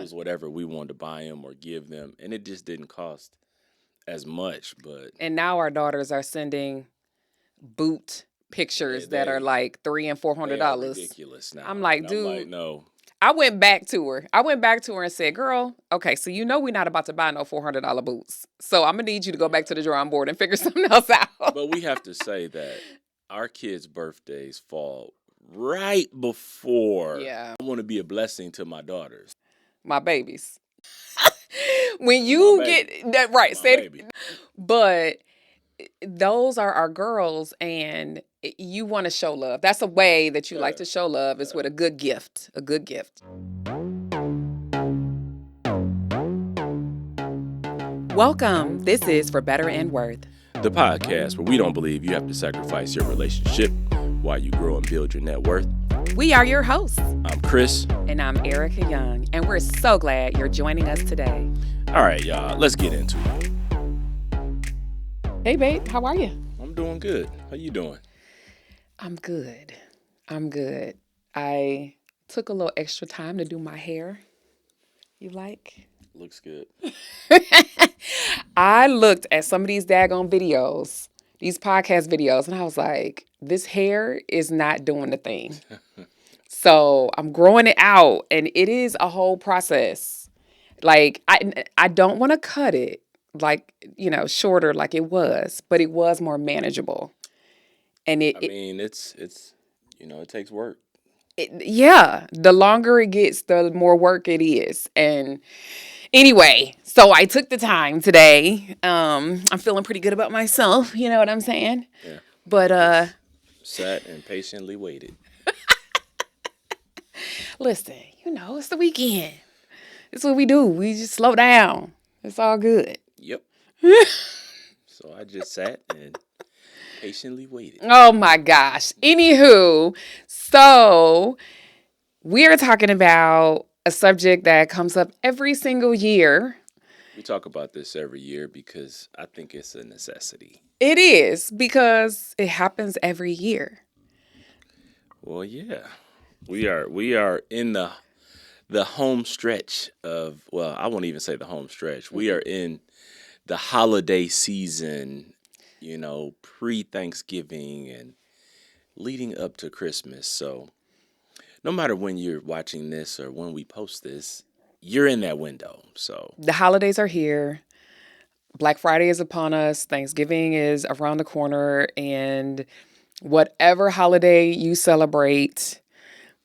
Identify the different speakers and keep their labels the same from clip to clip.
Speaker 1: was whatever we wanted to buy them or give them, and it just didn't cost as much. But
Speaker 2: And now our daughters are sending boot pictures that are like $300 and $400.
Speaker 1: Ridiculous now.
Speaker 2: I'm like,
Speaker 1: and
Speaker 2: dude,
Speaker 1: I'm like, no.
Speaker 2: I went back to her. And said, girl, okay, so you know we're not about to buy no $400 boots. So I'm going to need you to go back to the drawing board and figure something else out.
Speaker 1: But we have to say that our kids' birthdays fall right before I want to be a blessing to my daughters.
Speaker 2: My babies. When you get that right, say it. But those are our girls, and you want to show love. That's a way that you like to show love, is with a good gift. A good gift. Welcome. This is For Better and Worth,
Speaker 1: the podcast where we don't believe you have to sacrifice your relationship while you grow and build your net worth.
Speaker 2: We are your hosts.
Speaker 1: I'm Chris.
Speaker 2: And I'm Ericka Young, and we're so glad you're joining us today.
Speaker 1: All right, y'all, let's get into it.
Speaker 2: Hey, babe, how are you?
Speaker 1: I'm doing good. How you doing?
Speaker 2: I'm good. I took a little extra time to do my hair. You like?
Speaker 1: Looks good.
Speaker 2: I looked at some of these daggone videos, these podcast videos, and I was like, this hair is not doing the thing. So I'm growing it out, and it is a whole process. Like, I don't want to cut it like, shorter like it was, but it was more manageable. And it
Speaker 1: takes work.
Speaker 2: The longer it gets, the more work it is. And anyway, so I took the time today. I'm feeling pretty good about myself. You know what I'm saying?
Speaker 1: Yeah.
Speaker 2: But
Speaker 1: sat and patiently waited.
Speaker 2: Listen, it's the weekend. It's what we do. We just slow down. It's all good.
Speaker 1: Yep. So I just sat and patiently waited.
Speaker 2: Oh my gosh. Anywho, so we're talking about a subject that comes up every single year.
Speaker 1: We talk about this every year because I think it's a necessity.
Speaker 2: It is, because it happens every year.
Speaker 1: Well, yeah. We are in the home stretch of, well, I won't even say the home stretch. We are in the holiday season, pre-Thanksgiving and leading up to Christmas. So no matter when you're watching this or when we post this, you're in that window. So
Speaker 2: the holidays are here. Black Friday is upon us. Thanksgiving is around the corner. And whatever holiday you celebrate,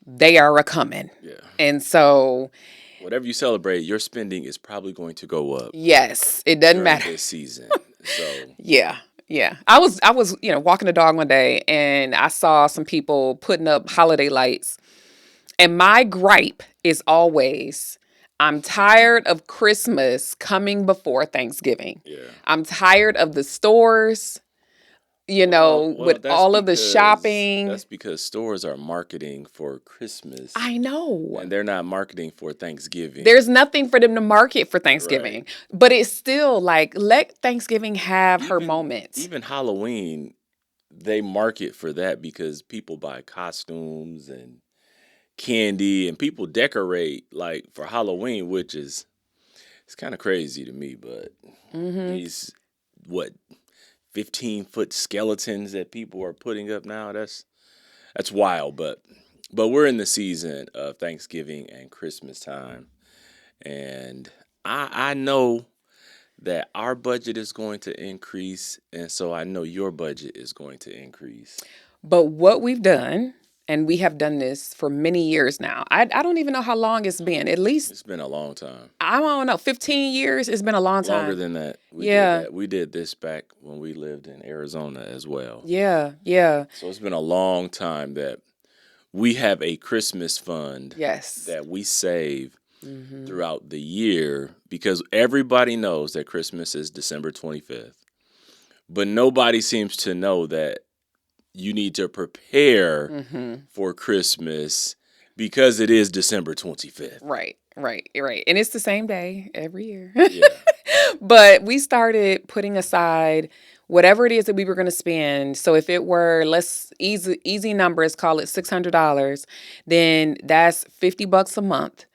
Speaker 2: they are a-coming.
Speaker 1: Yeah.
Speaker 2: And so
Speaker 1: whatever you celebrate, your spending is probably going to go up.
Speaker 2: Yes, it doesn't matter
Speaker 1: this season. So
Speaker 2: yeah. I was walking the dog one day, and I saw some people putting up holiday lights. And my gripe is always, I'm tired of Christmas coming before Thanksgiving.
Speaker 1: Yeah.
Speaker 2: I'm tired of the stores, with all of the shopping.
Speaker 1: That's because stores are marketing for Christmas.
Speaker 2: I know.
Speaker 1: And they're not marketing for Thanksgiving.
Speaker 2: There's nothing for them to market for Thanksgiving.
Speaker 1: Right.
Speaker 2: But it's still like, let Thanksgiving have her moments.
Speaker 1: Even Halloween, they market for that because people buy costumes and candy, and people decorate like for Halloween, which is, it's kind of crazy to me, but these 15-foot skeletons that people are putting up now, that's wild. But we're in the season of Thanksgiving and Christmas time, and I know that our budget is going to increase, and so I know your budget is going to increase.
Speaker 2: But what we've done, and we have done this for many years now. I don't even know how long it's been. At least
Speaker 1: it's been a long time.
Speaker 2: I don't know. 15 years. It's been a long time.
Speaker 1: Longer than that. We did this back when we lived in Arizona as well.
Speaker 2: Yeah.
Speaker 1: So it's been a long time that we have a Christmas fund.
Speaker 2: Yes.
Speaker 1: That we save throughout the year, because everybody knows that Christmas is December 25th. But nobody seems to know that you need to prepare for Christmas because it is December 25th.
Speaker 2: Right. And it's the same day every year.
Speaker 1: Yeah.
Speaker 2: But we started putting aside whatever it is that we were going to spend. So if it were, easy numbers, call it $600, then that's $50 a month.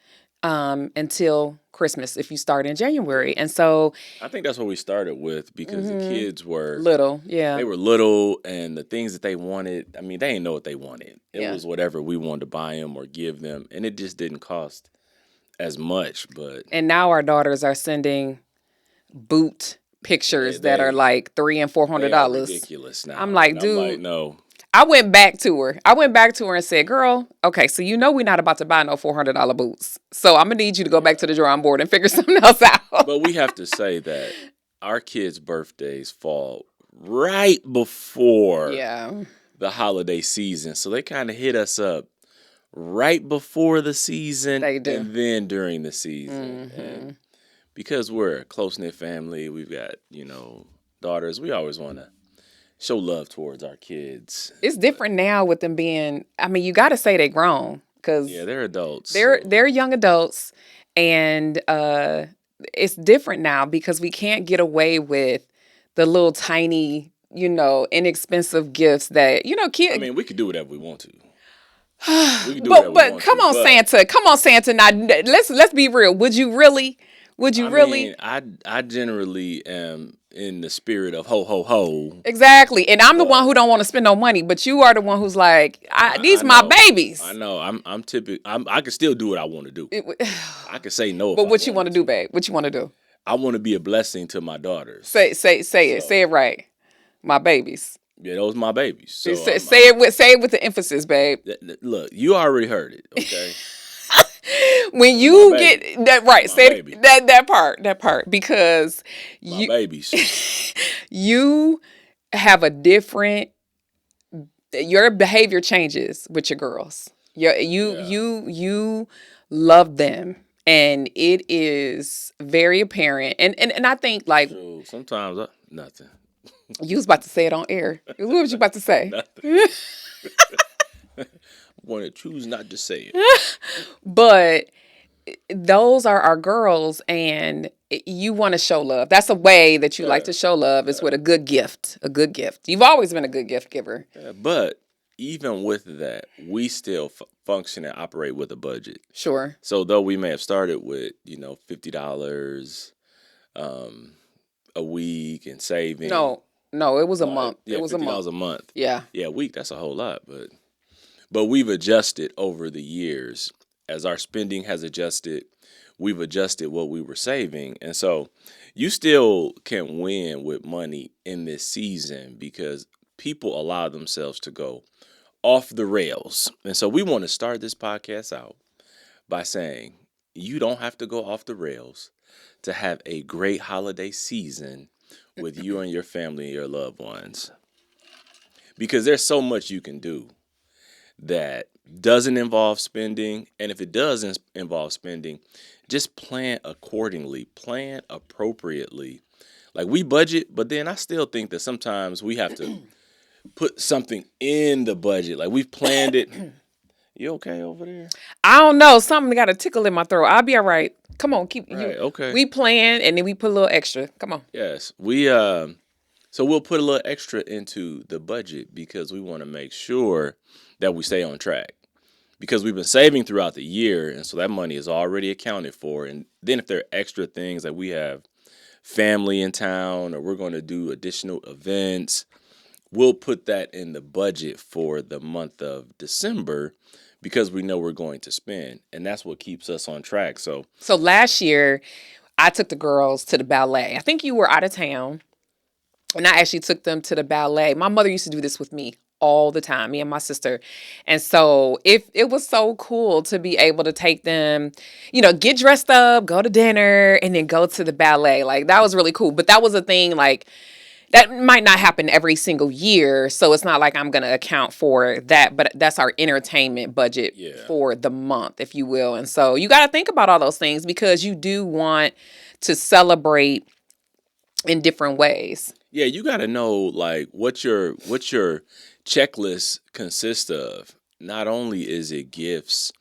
Speaker 2: until Christmas if you start in January. And so,
Speaker 1: I think that's what we started with because the
Speaker 2: mhm,
Speaker 1: kids were
Speaker 2: little, yeah,
Speaker 1: they were little and the things that they wanted. I mean, they didn't know what they wanted. It
Speaker 2: yeah.
Speaker 1: was whatever we wanted to buy them or give them, and it just didn't cost as much. But
Speaker 2: And now our daughters are sending boot
Speaker 1: they
Speaker 2: pictures that are
Speaker 1: they
Speaker 2: like three and four hundred
Speaker 1: they are
Speaker 2: dollars.
Speaker 1: ridiculous
Speaker 2: I'm
Speaker 1: now,
Speaker 2: like,
Speaker 1: and I'm like,
Speaker 2: dude,
Speaker 1: no.
Speaker 2: I went back to her. I went back to her and said, girl, okay, so you know we're not about to buy no $400 boots. So I'm gonna need you to go back to
Speaker 1: Yeah,
Speaker 2: the drawing board and figure something else out.
Speaker 1: but we have to say that our kids' birthdays fall right before
Speaker 2: Yeah,
Speaker 1: the holiday season, so they kind of hit us up right before the season
Speaker 2: they do.
Speaker 1: and then during the season.
Speaker 2: Hmm.
Speaker 1: And because we're a close knit family, we've got, daughters, we always want to show love towards our kids.
Speaker 2: It's
Speaker 1: But
Speaker 2: different now with them being. I mean, you got to say they grown
Speaker 1: yeah,
Speaker 2: because
Speaker 1: they're adults.
Speaker 2: they're
Speaker 1: So
Speaker 2: they're young adults, and it's different now because we can't get away with the little tiny, inexpensive gifts that
Speaker 1: I
Speaker 2: kid.
Speaker 1: mean, we could do whatever we want to. We can do
Speaker 2: but
Speaker 1: whatever we
Speaker 2: but
Speaker 1: want to. But
Speaker 2: Come on Santa. Now let's be real. Would you really? Would you
Speaker 1: I
Speaker 2: really?
Speaker 1: mean, I generally am in the spirit of ho ho ho.
Speaker 2: Exactly. And I'm the one
Speaker 1: But
Speaker 2: who don't want to spend no money, but you are the one who's like,
Speaker 1: I
Speaker 2: these my
Speaker 1: know, I
Speaker 2: babies.
Speaker 1: know. I'm typical. I can still do what I want to do.
Speaker 2: It,
Speaker 1: I can say no if
Speaker 2: but
Speaker 1: I
Speaker 2: what you want
Speaker 1: wanted
Speaker 2: to do,
Speaker 1: to.
Speaker 2: babe? What you want to do?
Speaker 1: I want to be a blessing to my daughters.
Speaker 2: Say it. Say
Speaker 1: So
Speaker 2: it right. My babies.
Speaker 1: yeah, those my babies. So
Speaker 2: Say it with the emphasis, babe.
Speaker 1: look, you already heard it. Okay,
Speaker 2: When
Speaker 1: they're my
Speaker 2: you
Speaker 1: babies.
Speaker 2: get that
Speaker 1: They're
Speaker 2: right,
Speaker 1: my
Speaker 2: say
Speaker 1: babies.
Speaker 2: that part because
Speaker 1: My
Speaker 2: you
Speaker 1: babies.
Speaker 2: you have a different your behavior changes with your girls.
Speaker 1: Yeah.
Speaker 2: You love them, and it is very apparent. And I think like
Speaker 1: So sometimes nothing.
Speaker 2: you was about to say it on air. What was you about to say?
Speaker 1: Nothing. Want to choose not to say it.
Speaker 2: But those are our girls, and you want to show love. That's a way that you like
Speaker 1: Yeah.
Speaker 2: to show love is with a good gift. A good gift. You've always been a good gift giver.
Speaker 1: Yeah, but even with that, we still function and operate with a budget.
Speaker 2: Sure.
Speaker 1: So though we may have started with $50 um, a week and saving,
Speaker 2: No, it was a
Speaker 1: no,
Speaker 2: month. It
Speaker 1: yeah,
Speaker 2: was a
Speaker 1: $50
Speaker 2: month.
Speaker 1: a month.
Speaker 2: Yeah.
Speaker 1: Yeah, a week that's a whole lot, but we've adjusted over the years as our spending has adjusted. We've adjusted what we were saving, and so you still can win with money in this season because people allow themselves to go off the rails. And so we want to start this podcast out by saying you don't have to go off the rails to have a great holiday season with you and your family and your loved ones. Because there's so much you can do that doesn't involve spending. And if it does involve spending, just plan accordingly, plan appropriately. Like we budget, but then I still think that sometimes we have to put something in the budget. Like we've planned it. You okay over there?
Speaker 2: I don't know. Something got a tickle in my throat. I'll be all right. Come on, keep you.
Speaker 1: Right. Okay.
Speaker 2: We plan and then we put a little extra. Come on.
Speaker 1: Yes. We so we'll put a little extra into the budget because we want to make sure that we stay on track. Because we've been saving throughout the year, and so that money is already accounted for. And then if there are extra things that we have family in town or we're going to do additional events, we'll put that in the budget for the month of December because we know we're going to spend, and that's what keeps us on track. So
Speaker 2: So last year, I took the girls to the ballet. I think you were out of town, and I actually took them to the ballet. My mother used to do this with me all the time, me and my sister. And so it was so cool to be able to take them, get dressed up, go to dinner, and then go to the ballet. Like that was really cool. But that was a thing like that might not happen every single year. So it's not like I'm going to account for that, but that's our entertainment budget
Speaker 1: yeah,
Speaker 2: for the month, if you will. And so you got to think about all those things because you do want to celebrate in different ways.
Speaker 1: yeah, you got to know like what your checklist consists of. Not only is it gifts,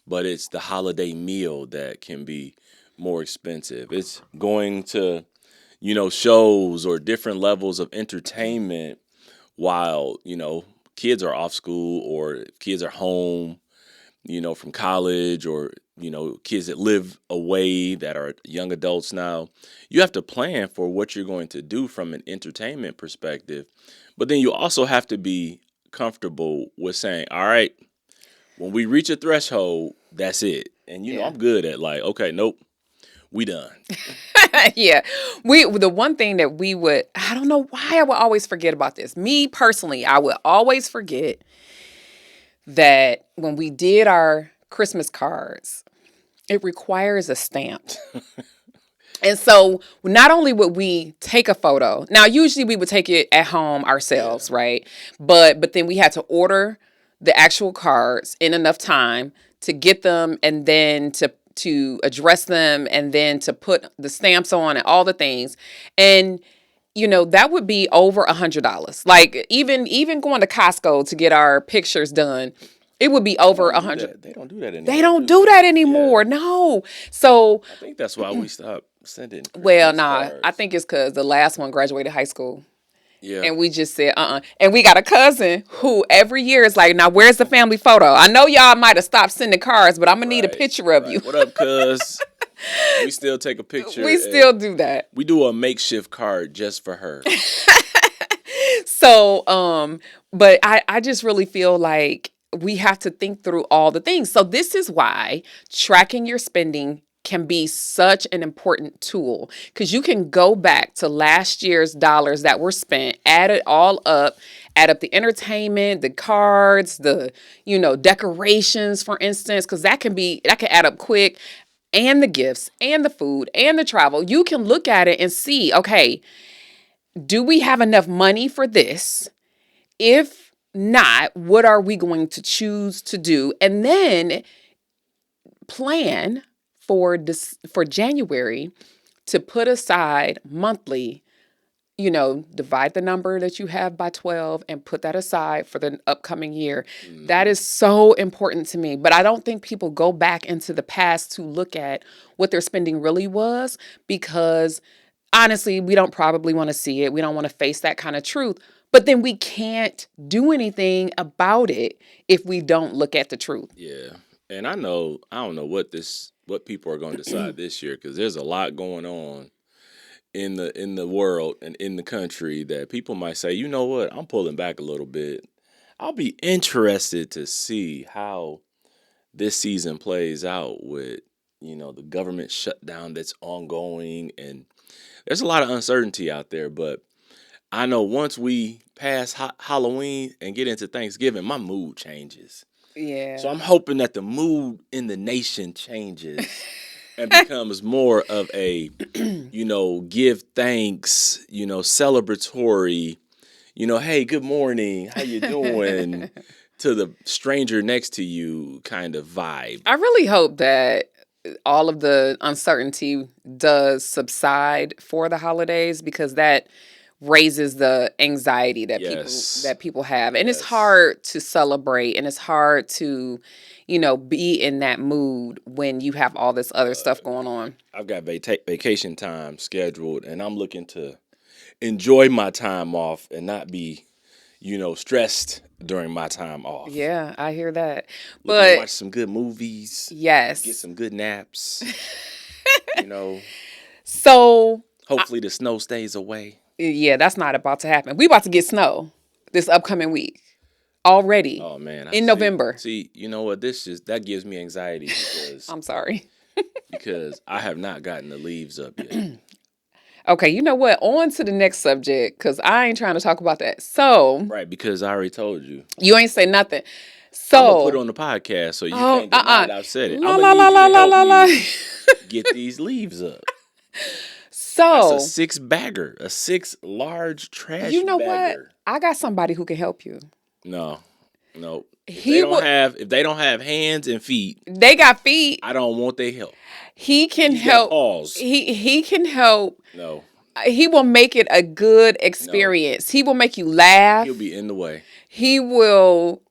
Speaker 1: but it's the holiday meal that can be more expensive. It's going to shows or different levels of entertainment while kids are off school or kids are home. from college, or kids that live away that are young adults now. You have to plan for what you're going to do from an entertainment perspective, but then you also have to be comfortable with saying, all right, when we reach a threshold, that's it. And
Speaker 2: Yeah.
Speaker 1: I'm good at like, okay, nope, we done.
Speaker 2: Yeah. The one thing that we would, I don't know why I would always forget about this. Me personally, I would always forget that when we did our Christmas cards, it requires a stamp. And so not only would we take a photo, now usually we would take it at home ourselves, right? But then we had to order the actual cards in enough time to get them, and then to address them, and then to put the stamps on and all the things. And that would be over $100. Like even going to Costco to get our pictures done, it would be over 100.
Speaker 1: They don't do that
Speaker 2: They
Speaker 1: anymore.
Speaker 2: don't
Speaker 1: Do
Speaker 2: do
Speaker 1: they?
Speaker 2: that anymore. No. So,
Speaker 1: I think that's why we stopped sending
Speaker 2: well,
Speaker 1: Christmas
Speaker 2: nah, I
Speaker 1: cards.
Speaker 2: think it's because the last one graduated high school.
Speaker 1: Yeah.
Speaker 2: And we just said, And we got a cousin who every year is like, now where's the family photo? I know y'all might have stopped sending cards, but I'm going to need a picture of you.
Speaker 1: What up, cuz? We still take a picture.
Speaker 2: We still do that.
Speaker 1: We do a makeshift card just for her.
Speaker 2: So, but I just really feel like we have to think through all the things. So this is why tracking your spending can be such an important tool, because you can go back to last year's dollars that were spent, add it all up, add up the entertainment, the cards, the, decorations, for instance, because that can add up quick, and the gifts and the food and the travel. You can look at it and see, okay, do we have enough money for this? If not, what are we going to choose to do? And then plan for January to put aside monthly, divide the number that you have by 12 and put that aside for the upcoming year. That is so important to me. But I don't think people go back into the past to look at what their spending really was, because honestly, we don't probably want to see it. We don't want to face that kind of truth. But then we can't do anything about it if we don't look at the truth.
Speaker 1: Yeah. And I don't know what people are going to decide this year, because there's a lot going on in the world and in the country that people might say, you know what, I'm pulling back a little bit. I'll be interested to see how this season plays out with, the government shutdown that's ongoing, and there's a lot of uncertainty out there. But I know once we pass Halloween and get into Thanksgiving, my mood changes.
Speaker 2: Yeah.
Speaker 1: So I'm hoping that the mood in the nation changes and becomes more of a, give thanks, celebratory, hey, good morning, how you doing, to the stranger next to you kind of vibe.
Speaker 2: I really hope that all of the uncertainty does subside for the holidays, because that raises the anxiety that people have. And it's hard to celebrate, and it's hard to, be in that mood when you have all this other stuff going on.
Speaker 1: I've got vacation time scheduled, and I'm looking to enjoy my time off and not be, stressed during my time off.
Speaker 2: Yeah, I hear that.
Speaker 1: Looking to watch some good movies.
Speaker 2: Yes.
Speaker 1: Get some good naps.
Speaker 2: So
Speaker 1: hopefully the snow stays away.
Speaker 2: Yeah, that's not about to happen. We about to get snow this upcoming week already.
Speaker 1: Oh man,
Speaker 2: in November.
Speaker 1: See, you know what? That gives me anxiety because
Speaker 2: I'm sorry.
Speaker 1: because I have not gotten the leaves up yet.
Speaker 2: Okay, you know what? On to the next subject, because I ain't trying to talk about that. So
Speaker 1: right, because I already told you.
Speaker 2: You ain't say nothing. So
Speaker 1: I'm gonna put it on the podcast so you can't deny that I've said it. I'm gonna need you to help me get these leaves up.
Speaker 2: So
Speaker 1: that's a 6-bagger, a 6 large trash.
Speaker 2: You know
Speaker 1: bagger.
Speaker 2: what? I got somebody who can help you.
Speaker 1: No. If they don't have hands and feet,
Speaker 2: they got feet.
Speaker 1: I don't want their help.
Speaker 2: He can help. He can help.
Speaker 1: No.
Speaker 2: He will make it a good experience. No. He will make you laugh.
Speaker 1: He'll be in the way.
Speaker 2: He will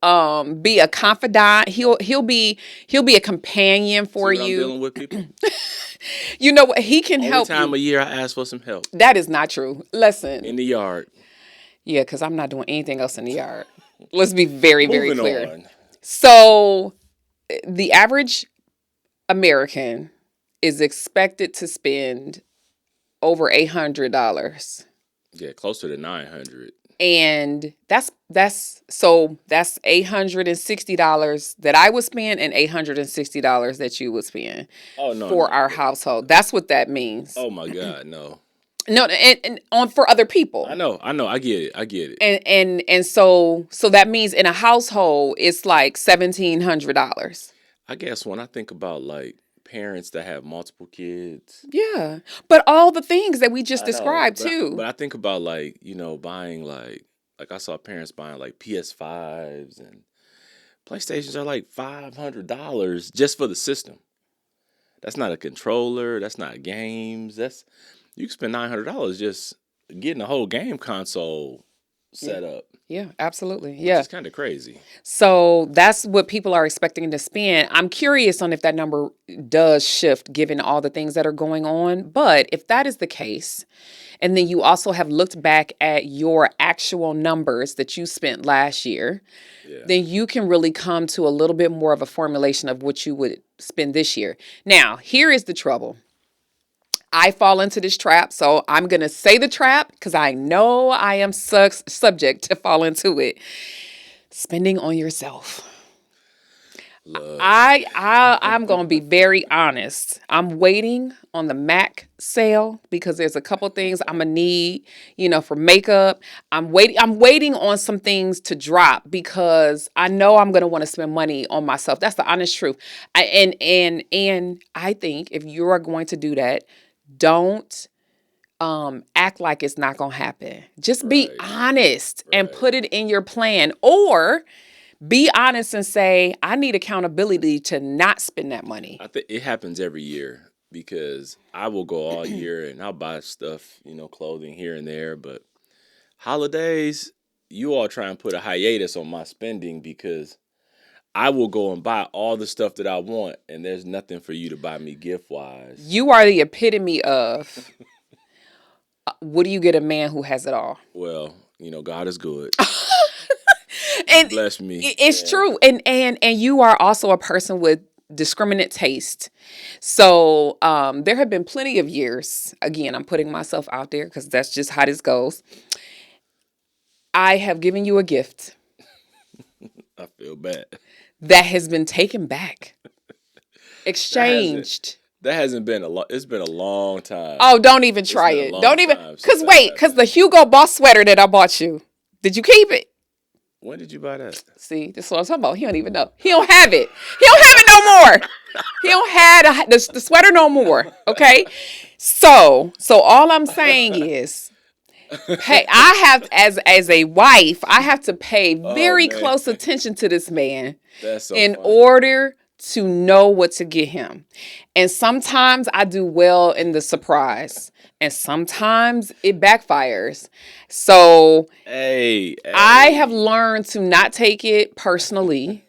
Speaker 2: be a confidant. He'll be a companion for you.
Speaker 1: I'm dealing with people.
Speaker 2: You know what? He can help.
Speaker 1: Every time a year I ask for some help.
Speaker 2: That is not true. Listen.
Speaker 1: In the yard.
Speaker 2: Yeah, because I'm not doing anything else in the yard. Let's be very, very clear.
Speaker 1: On.
Speaker 2: So the average American is expected to spend over $800.
Speaker 1: Yeah, closer to 900.
Speaker 2: And that's $860 that I would spend and $860 that you would spend
Speaker 1: Oh no,
Speaker 2: for
Speaker 1: no.
Speaker 2: our household. That's what that means.
Speaker 1: Oh my God, no.
Speaker 2: No, and on for other people.
Speaker 1: I know, I get it. I get it.
Speaker 2: And so that means in a household it's like $1,700.
Speaker 1: I guess when I think about like parents that have multiple kids,
Speaker 2: Yeah. But all the things that we just
Speaker 1: I know,
Speaker 2: described too.
Speaker 1: but I think about like, buying like I saw parents buying like PS5s and PlayStations are like $500 just for the system. That's not a controller, that's not games. That's you can spend $900 just getting a whole game console
Speaker 2: Yeah.
Speaker 1: set up,
Speaker 2: Yeah, absolutely.
Speaker 1: which
Speaker 2: Yeah.
Speaker 1: is kind of crazy.
Speaker 2: So that's what people are expecting to spend. I'm curious on if that number does shift given all the things that are going on. But if that is the case, and then you also have looked back at your actual numbers that you spent last year,
Speaker 1: Yeah.
Speaker 2: then you can really come to a little bit more of a formulation of what you would spend this year. Now, here is the trouble. I fall into this trap, so I'm going to say the trap because I know I am subject to fall into it. Spending on yourself.
Speaker 1: Love.
Speaker 2: I'm going to be very honest. I'm waiting on the Mac sale because there's a couple things I'm going to need, for makeup. I'm waiting on some things to drop because I know I'm going to want to spend money on myself. That's the honest truth. And I think if you are going to do that, don't act like it's not going to happen. Just be
Speaker 1: Right.
Speaker 2: honest and
Speaker 1: Right.
Speaker 2: put it in your plan, or be honest and say, I need accountability to not spend that money.
Speaker 1: I think it happens every year because I will go all year and I'll buy stuff, clothing here and there. But holidays, you all try and put a hiatus on my spending because I will go and buy all the stuff that I want, and there's nothing for you to buy me gift wise.
Speaker 2: You are the epitome of what do you get a man who has it all?
Speaker 1: Well, God is good.
Speaker 2: And
Speaker 1: Bless me.
Speaker 2: it's
Speaker 1: And
Speaker 2: true. And you are also a person with discriminate taste. So there have been plenty of years, again, I'm putting myself out there because that's just how this goes. I have given you a gift
Speaker 1: I feel bad.
Speaker 2: that has been taken back,
Speaker 1: That
Speaker 2: exchanged.
Speaker 1: hasn't been a lot. It's been a long time.
Speaker 2: Oh, don't even try
Speaker 1: been a
Speaker 2: it.
Speaker 1: long
Speaker 2: Don't even.
Speaker 1: time since
Speaker 2: Because
Speaker 1: that
Speaker 2: wait, because
Speaker 1: happened.
Speaker 2: the Hugo Boss sweater that I bought you, did you keep it?
Speaker 1: When did you buy that?
Speaker 2: See, this is what I'm talking about. He don't even know. He don't have it. He don't have it no more. He don't have the sweater no more. Okay. So all I'm saying is, I have as a wife, I have to pay
Speaker 1: Oh
Speaker 2: very
Speaker 1: man,
Speaker 2: close attention to this man
Speaker 1: that's so
Speaker 2: in
Speaker 1: funny.
Speaker 2: order to know what to get him. And sometimes I do well in the surprise, and sometimes it backfires. So
Speaker 1: Hey,
Speaker 2: I have
Speaker 1: hey.
Speaker 2: learned to not take it personally.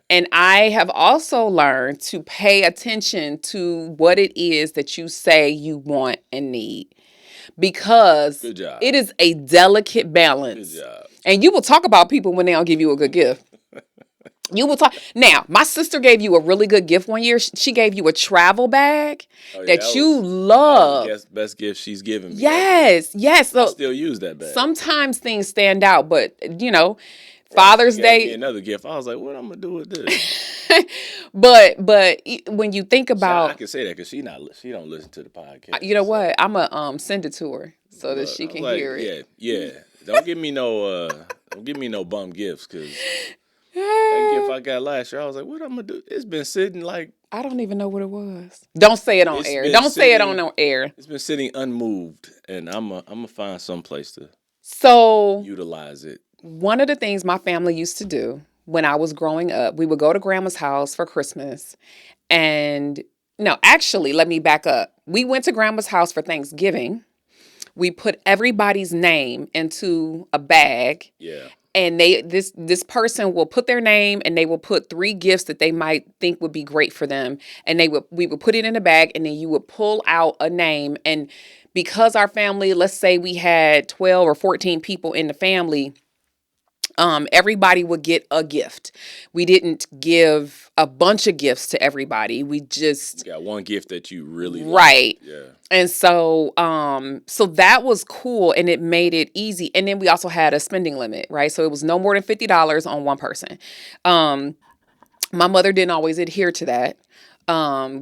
Speaker 2: And I have also learned to pay attention to what it is that you say you want and need, because
Speaker 1: Good job.
Speaker 2: it is a delicate
Speaker 1: Good
Speaker 2: balance.
Speaker 1: job.
Speaker 2: And you will talk about people when they don't give you a good gift. You will talk. Now, my sister gave you a really good gift one year. She gave you a travel bag
Speaker 1: Oh yeah,
Speaker 2: that you
Speaker 1: that was
Speaker 2: love.
Speaker 1: the best gift she's given me ever.
Speaker 2: Yes, yes.
Speaker 1: I
Speaker 2: So
Speaker 1: still use that bag.
Speaker 2: sometimes things stand out, but
Speaker 1: Right,
Speaker 2: Father's
Speaker 1: she gave me
Speaker 2: Day.
Speaker 1: another gift. I was like, what I'm gonna do with this?
Speaker 2: but when you think
Speaker 1: I
Speaker 2: about,
Speaker 1: can say that because she don't listen to the podcast.
Speaker 2: you know
Speaker 1: So
Speaker 2: what, I'm gonna send it to her so that
Speaker 1: look,
Speaker 2: she
Speaker 1: I was
Speaker 2: can
Speaker 1: like,
Speaker 2: hear it.
Speaker 1: yeah. Don't give me no bum gifts because that gift I got last year, I was like, what I'm gonna do? It's been sitting like
Speaker 2: I don't even know what it was. Don't say it on
Speaker 1: it's
Speaker 2: air.
Speaker 1: been
Speaker 2: Don't say it on
Speaker 1: sitting.
Speaker 2: no air.
Speaker 1: It's been sitting unmoved, and I'm gonna find some place to
Speaker 2: So
Speaker 1: utilize it.
Speaker 2: one of the things my family used to do when I was growing up, we would go to grandma's house for Christmas. And no, actually, let me back up. We went to grandma's house for Thanksgiving. We put everybody's name into a bag,
Speaker 1: Yeah.
Speaker 2: and this person will put their name, and they will put 3 gifts that they might think would be great for them, and we would put it in a bag, and then you would pull out a name. And because our family, let's say we had 12 or 14 people in the family, Everybody would get a gift. We didn't give a bunch of gifts to everybody. We
Speaker 1: You
Speaker 2: just
Speaker 1: got one gift that you really like.
Speaker 2: right.
Speaker 1: Yeah.
Speaker 2: And so that was cool and it made it easy. And then we also had a spending limit, right? So it was no more than $50 on one person. Um, my mother didn't always adhere to that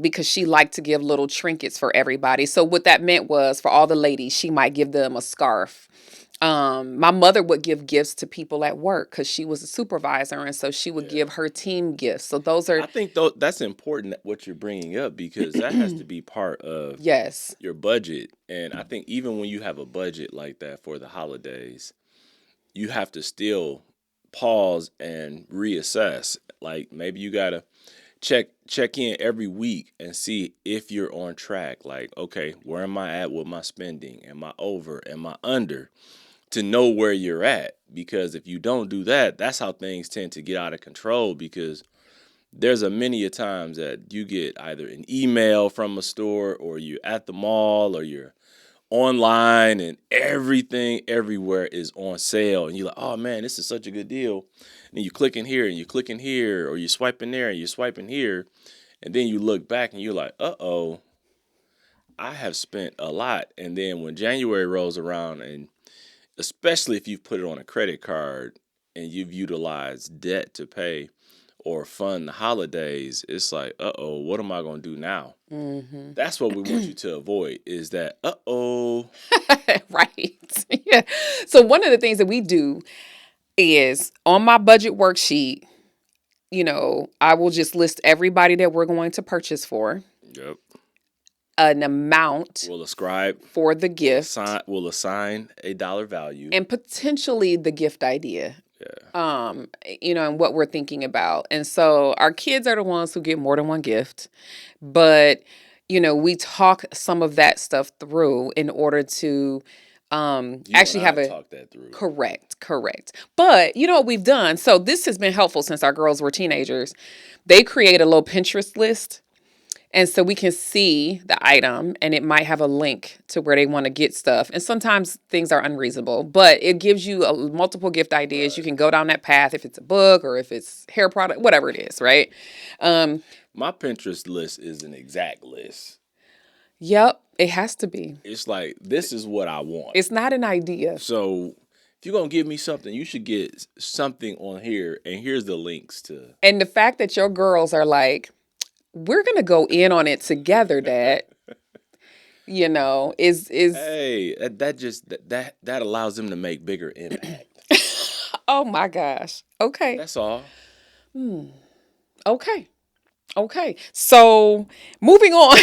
Speaker 2: because she liked to give little trinkets for everybody. So what that meant was for all the ladies, she might give them a scarf. My mother would give gifts to people at work because she was a supervisor, and so she would
Speaker 1: Yeah.
Speaker 2: give her team gifts. So those are
Speaker 1: I think though that's important what you're bringing up because that has to be part of
Speaker 2: yes,
Speaker 1: your budget. And I think even when you have a budget like that for the holidays, you have to still pause and reassess. Like maybe you gotta check in every week and see if you're on track. Like, okay, where am I at with my spending? Am I over? Am I under? To know where you're at. Because if you don't do that, that's how things tend to get out of control because there's a many a times that you get either an email from a store or you're at the mall or you're online and everything everywhere is on sale and you're like, oh man, this is such a good deal. And you click in here and you click in here or you're swiping there and you're swiping here. And then you look back and you're like, uh-oh, I have spent a lot. And then when January rolls around and especially if you've put it on a credit card and you've utilized debt to pay or fund the holidays, it's like, uh-oh, what am I going to do now?
Speaker 2: mm-hmm.
Speaker 1: That's what we want you to avoid is that, uh-oh.
Speaker 2: Right. Yeah. So one of the things that we do is on my budget worksheet, I will just list everybody that we're going to purchase for,
Speaker 1: Yep.
Speaker 2: an amount
Speaker 1: We'll ascribe,
Speaker 2: for the gift,
Speaker 1: we'll assign a dollar value.
Speaker 2: and potentially the gift idea.
Speaker 1: Yeah.
Speaker 2: And what we're thinking about. And so our kids are the ones who get more than one gift, but we talk some of that stuff through in order to actually have a
Speaker 1: talk that through.
Speaker 2: correct. But you know what we've done? So this has been helpful since our girls were teenagers. They create a little Pinterest list. And so we can see the item and it might have a link to where they want to get stuff. And sometimes things are unreasonable, but it gives you multiple gift ideas. Right. You can go down that path if it's a book or if it's hair product, whatever it is, right?
Speaker 1: My Pinterest list is an exact list.
Speaker 2: Yep, it has to be.
Speaker 1: It's like, this is what I want.
Speaker 2: It's not an idea.
Speaker 1: So if you're going to give me something, you should get something on here. And here's the links to.
Speaker 2: And the fact that your girls are like, we're going to go in on it together, Dad. Is
Speaker 1: hey, that allows them to make bigger impact.
Speaker 2: Oh my gosh. Okay.
Speaker 1: That's all.
Speaker 2: Okay. So moving on.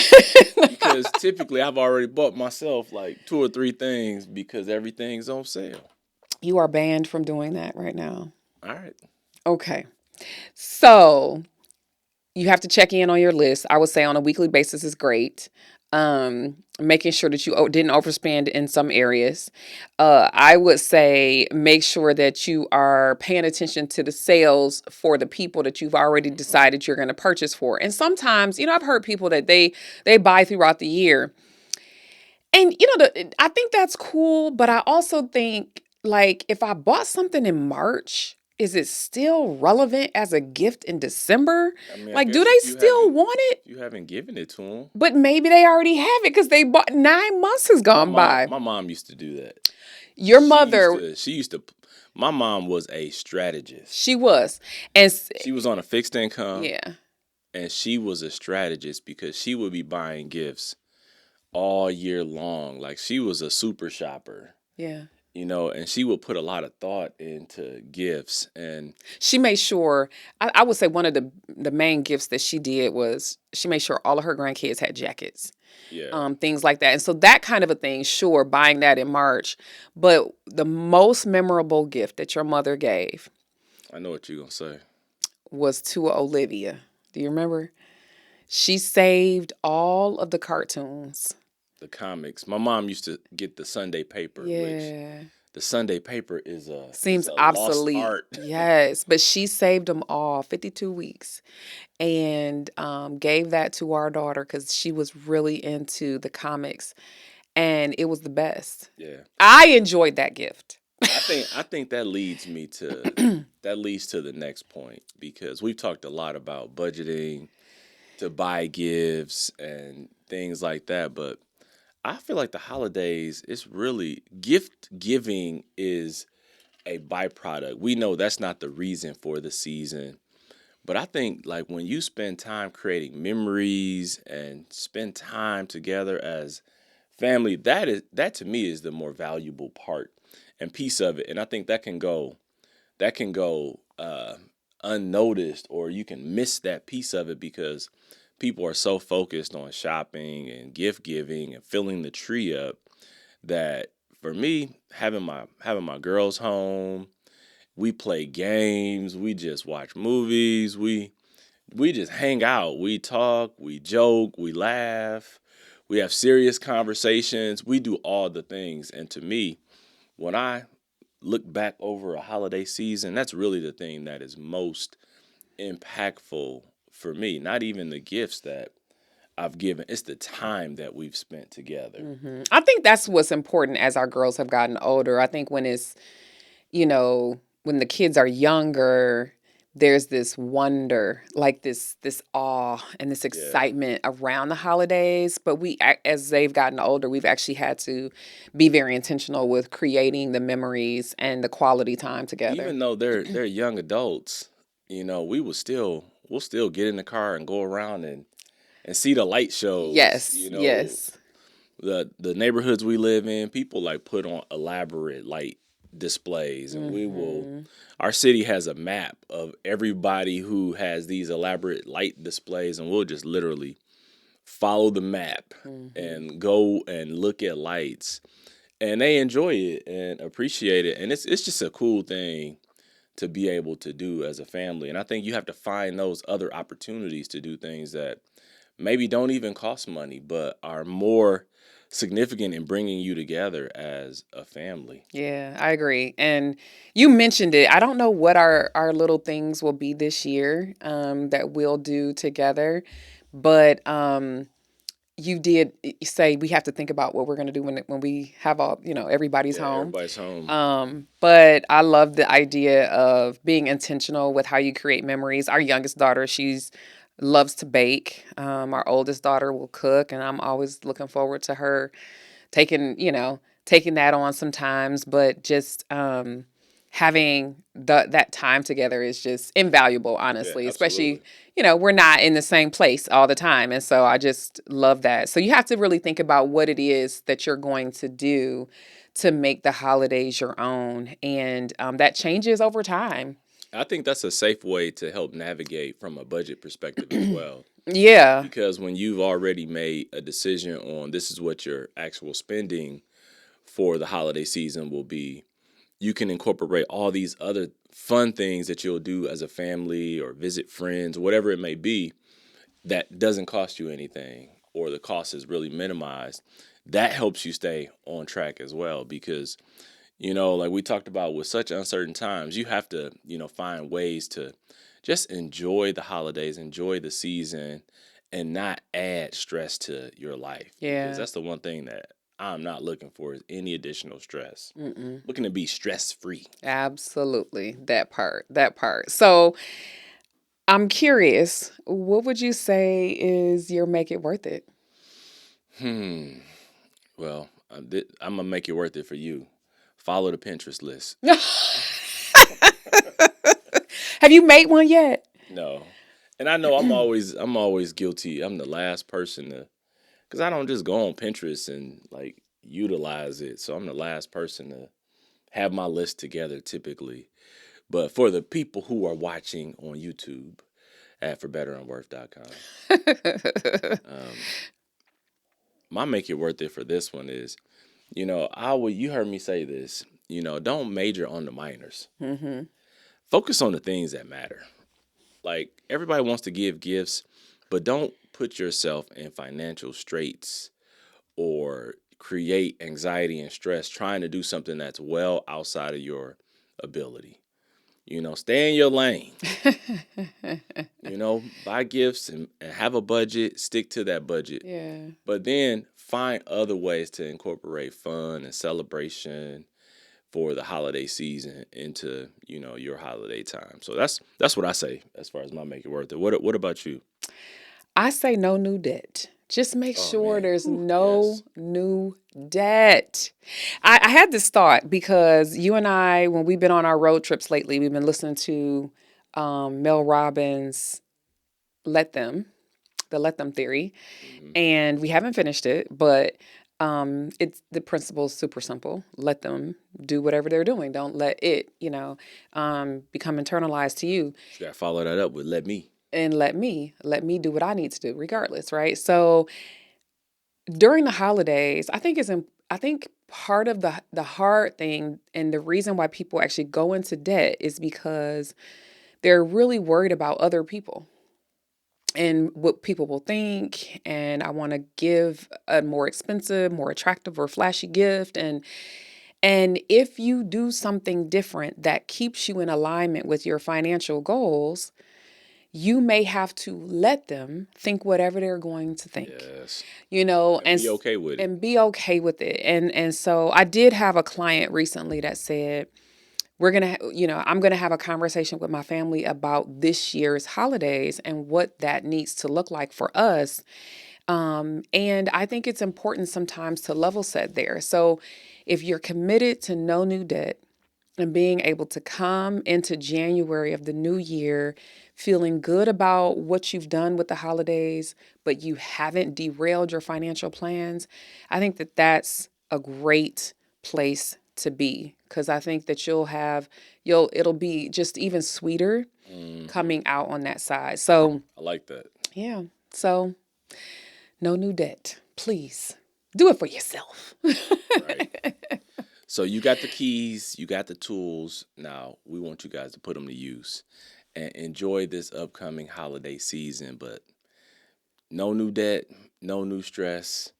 Speaker 1: Because typically I've already bought myself like 2 or 3 things because everything's on sale.
Speaker 2: You are banned from doing that right now.
Speaker 1: All right.
Speaker 2: Okay. So you have to check in on your list. I would say on a weekly basis is great. Making sure that you didn't overspend in some areas. I would say make sure that you are paying attention to the sales for the people that you've already decided you're going to purchase for. And sometimes, I've heard people that they buy throughout the year. And, I think that's cool. But I also think, like, if I bought something in March, is it still relevant as a gift in December?
Speaker 1: I mean,
Speaker 2: like, do they still want it?
Speaker 1: You haven't given it to them.
Speaker 2: But maybe they already have it because they bought 9 months has gone by.
Speaker 1: My mom used to do that.
Speaker 2: Your mother.
Speaker 1: She used to. My mom was a strategist.
Speaker 2: She was. And
Speaker 1: she was on a fixed income.
Speaker 2: Yeah.
Speaker 1: And she was a strategist because she would be buying gifts all year long. Like she was a super shopper.
Speaker 2: Yeah.
Speaker 1: And she would put a lot of thought into gifts. And
Speaker 2: she made sure, I would say one of the main gifts that she did was she made sure all of her grandkids had jackets.
Speaker 1: Yeah.
Speaker 2: Things like that. And so that kind of a thing, sure, buying that in March. But the most memorable gift that your mother gave.
Speaker 1: I know what you're going to say.
Speaker 2: Was to Olivia. Do you remember? She saved all of the cartoons.
Speaker 1: The comics. My mom used to get the Sunday paper.
Speaker 2: Yeah.
Speaker 1: Which the Sunday paper
Speaker 2: seems
Speaker 1: obsolete. Lost art.
Speaker 2: Yes, but she saved them all, 52 weeks, and gave that to our daughter because she was really into the comics, and it was the best.
Speaker 1: Yeah,
Speaker 2: I enjoyed that gift.
Speaker 1: I think that leads to the next point because we've talked a lot about budgeting to buy gifts and things like that, but I feel like the holidays, it's really gift giving is a byproduct. We know that's not the reason for the season, but I think like when you spend time creating memories and spend time together as family, that to me is the more valuable part and piece of it. And I think that can go unnoticed, or you can miss that piece of it because people are so focused on shopping and gift giving and filling the tree up that for me having my girls home, we play games, we just watch movies, we just hang out, we talk, we joke, we laugh, we have serious conversations, we do all the things. And to me, when I look back over a holiday season, that's really the thing that is most impactful for me. Not even the gifts that I've given, it's the time that we've spent together.
Speaker 2: I think that's what's important as our girls have gotten older. I think when it's, when the kids are younger, there's this wonder, like this awe and this
Speaker 1: Yeah.
Speaker 2: excitement around the holidays. But as they've gotten older, we've actually had to be very intentional with creating the memories and the quality time together.
Speaker 1: Even though they're young adults, we'll still get in the car and go around and see the light shows.
Speaker 2: Yes, yes.
Speaker 1: The neighborhoods we live in, people like put on elaborate light displays, and our city has a map of everybody who has these elaborate light displays, and we'll just literally follow the map and go and look at lights, and they enjoy it and appreciate it, and it's just a cool thing to be able to do as a family. And I think you have to find those other opportunities to do things that maybe don't even cost money, but are more significant in bringing you together as a family.
Speaker 2: Yeah, I agree. And you mentioned it. I don't know what our little things will be this year, that we'll do together, but you did say we have to think about what we're going to do when we have all, everybody's
Speaker 1: Yeah,
Speaker 2: home.
Speaker 1: everybody's home.
Speaker 2: But I love the idea of being intentional with how you create memories. Our youngest daughter, she's loves to bake. Our oldest daughter will cook, and I'm always looking forward to her taking that on sometimes. But just having that time together is just invaluable,
Speaker 1: Yeah,
Speaker 2: honestly, especially,
Speaker 1: absolutely.
Speaker 2: we're not in the same place all the time. And so I just love that. So you have to really think about what it is that you're going to do to make the holidays your own. And that changes over time.
Speaker 1: I think that's a safe way to help navigate from a budget perspective as well.
Speaker 2: Yeah.
Speaker 1: Because when you've already made a decision on this is what your actual spending for the holiday season will be, you can incorporate all these other fun things that you'll do as a family or visit friends, whatever it may be, that doesn't cost you anything or the cost is really minimized. That helps you stay on track as well because, like we talked about with such uncertain times, you have to, find ways to just enjoy the holidays, enjoy the season, and not add stress to your life because
Speaker 2: Yeah.
Speaker 1: that's the one thing that I'm not looking for is any additional stress.
Speaker 2: Mm-mm.
Speaker 1: Looking to be stress free.
Speaker 2: Absolutely. That part. That part. So I'm curious, what would you say is your make it worth it?
Speaker 1: Hmm. Well, I'm gonna make it worth it for you. Follow the Pinterest list.
Speaker 2: Have you made one yet?
Speaker 1: No, and I know I'm always guilty. I'm the last person to, because I don't just go on Pinterest and like utilize it. So I'm the last person to have my list together typically. But for the people who are watching on YouTube at forbetteronworth.com, um, my make it worth it for this one is, you heard me say this, don't major on the minors.
Speaker 2: Hmm.
Speaker 1: Focus on the things that matter. Like everybody wants to give gifts, but don't put yourself in financial straits or create anxiety and stress trying to do something that's well outside of your ability. Stay in your lane. Buy gifts and have a budget, stick to that budget.
Speaker 2: Yeah.
Speaker 1: But then find other ways to incorporate fun and celebration for the holiday season into, your holiday time. So that's what I say as far as my make it worth it. What about you?
Speaker 2: I say no new debt. Just make
Speaker 1: Oh
Speaker 2: sure
Speaker 1: man.
Speaker 2: there's
Speaker 1: Whew,
Speaker 2: no
Speaker 1: yes.
Speaker 2: new debt. I had this thought because you and I, when we've been on our road trips lately, we've been listening to Mel Robbins' Let Them, the Let Them theory.
Speaker 1: Hmm.
Speaker 2: And we haven't finished it, but it's the principle is super simple. Let them do whatever they're doing. Don't let it, become internalized to you.
Speaker 1: You gotta follow that up with let me.
Speaker 2: And let me do what I need to do, regardless, right? So during the holidays, I think part of the hard thing and the reason why people actually go into debt is because they're really worried about other people and what people will think, and I want to give a more expensive, more attractive or flashy gift, and if you do something different that keeps you in alignment with your financial goals, you may have to let them think whatever they're going to think.
Speaker 1: Yes.
Speaker 2: You know,
Speaker 1: And be okay with it.
Speaker 2: and be okay with it. And so I did have a client recently that said, I'm going to have a conversation with my family about this year's holidays and what that needs to look like for us. And I think it's important sometimes to level set there. So if you're committed to no new debt and being able to come into January of the new year feeling good about what you've done with the holidays, but you haven't derailed your financial plans, I think that that's a great place to be, because I think that it'll be just even sweeter
Speaker 1: Hmm.
Speaker 2: coming out on that side. So,
Speaker 1: I like that.
Speaker 2: yeah. So, no new debt. Please do it for yourself.
Speaker 1: Right. So you got the keys, you got the tools. Now we want you guys to put them to use and enjoy this upcoming holiday season. But no new debt, no new stress.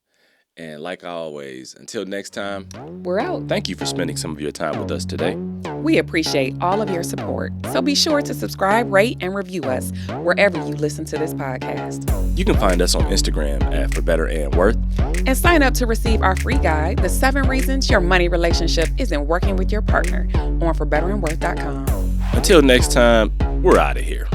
Speaker 1: And like always, until next time,
Speaker 2: We're out.
Speaker 1: thank you for spending some of your time with us today.
Speaker 2: We appreciate all of your support. So be sure to subscribe, rate, and review us wherever you listen to this podcast.
Speaker 1: You can find us on Instagram at For Better and Worth.
Speaker 2: And sign up to receive our free guide, The 7 Reasons Your Money Relationship Isn't Working with Your Partner, on forbetterandworth.com.
Speaker 1: Until next time, we're out of here.